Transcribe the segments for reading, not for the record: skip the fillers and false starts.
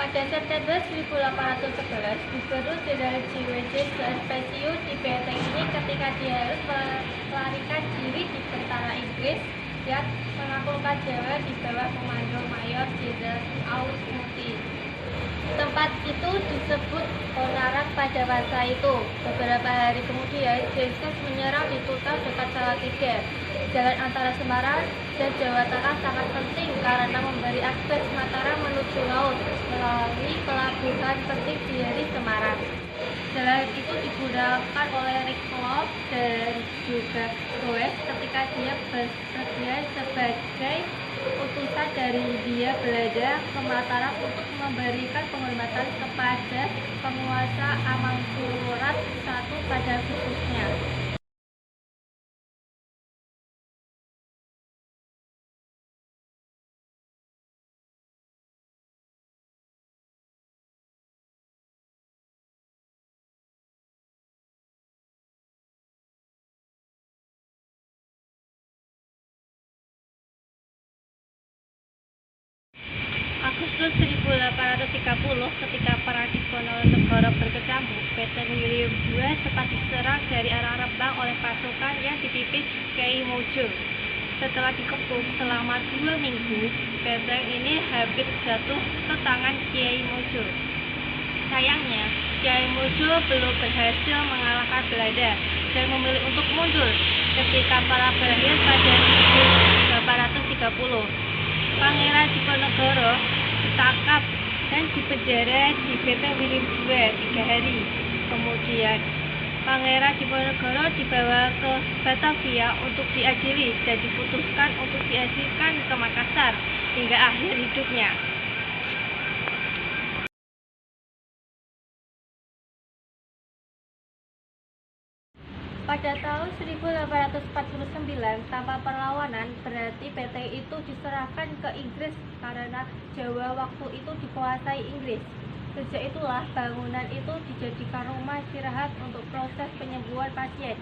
Pada September 1811, Gubernur Jenderal J.W.J. pensiun di benteng ini ketika dia harus melarikan diri di tentara Inggris dan menaklukkan Jawa di bawah komando Mayor Jenderal Aus Muti. Tempat itu disebut Onaran pada masa itu. Beberapa hari kemudian, James menyerang di Tutal dekat Salatiga. Jalan antara Semarang dan Jawa Tengah sangat penting karena memberi akses Mataram menuju laut melalui pelabuhan penting di Semarang. Jalan itu digunakan oleh Ricklow dan juga Roes ketika dia bersedia sebagai utusan dari Hindia Belanda ke Mataram untuk memberikan penghormatan kepada penguasa Amangkurat I pada khususnya. Agustus 1830, ketika perang Diponegoro berkecamuk, Peter William II sempat diserang dari arah Rembang oleh pasukan yang dipimpin Kyai Mojo. Setelah dikepung selama 2 minggu, benteng ini hampir jatuh ke tangan Kyai Mojo. Sayangnya, Kyai Mojo belum berhasil mengalahkan Belanda dan memilih untuk mundur ketika perang berakhir pada 1830. Pangeran Diponegoro ditangkap dan dipenjara di benteng William II 3 hari. Kemudian, Pangeran Diponegoro dibawa ke Batavia untuk diadili dan diputuskan untuk diasingkan ke Makassar hingga akhir hidupnya. Pada tahun 1849, tanpa perlawanan, berarti benteng itu diserahkan ke Inggris karena Jawa waktu itu dikuasai Inggris. Sejak itulah bangunan itu dijadikan rumah istirahat untuk proses penyembuhan pasien.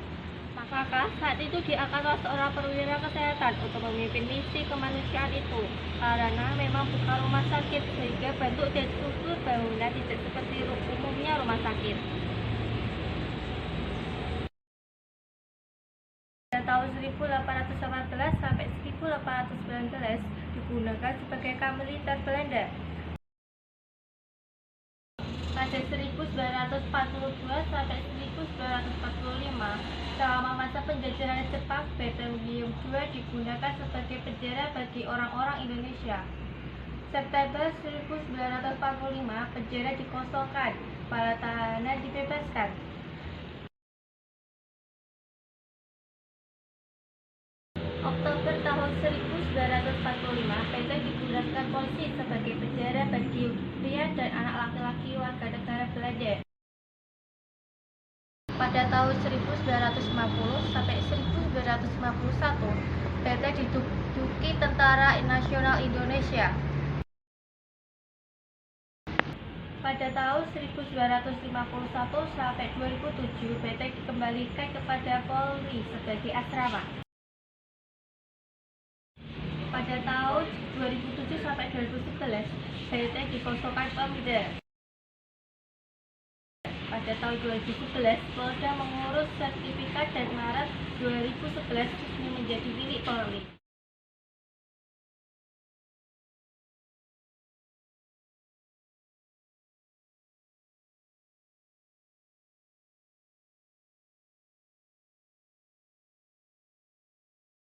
Maka saat itu diangkatlah seorang perwira kesehatan untuk memimpin misi kemanusiaan itu. Karena memang bukan rumah sakit, sehingga bentuk dan struktur bangunan tidak seperti umumnya rumah sakit. Pada tahun 1818 sampai 1819 digunakan sebagai kamp militer Belanda. Pada 1942 sampai 1945, selama masa penjajahan Jepang, benteng William II digunakan sebagai penjara bagi orang-orang Indonesia. September 1945, penjara dikosongkan, para tahanan dibebaskan. Oktober tahun 1945, benteng digunakan polisi sebagai penjara bagi pria dan anak laki-laki warga negara Belanda. Pada tahun 1950 sampai 1951, benteng diduduki Tentara Nasional Indonesia. Pada tahun 1951 sampai 2007, benteng dikembalikan kepada Polri sebagai asrama. Pada tahun 2007 sampai 2011, benteng dikosongkan Pemda. Pada tahun 2011, Polda mengurus sertifikat dan Maret 2011 resmi menjadi milik Polri.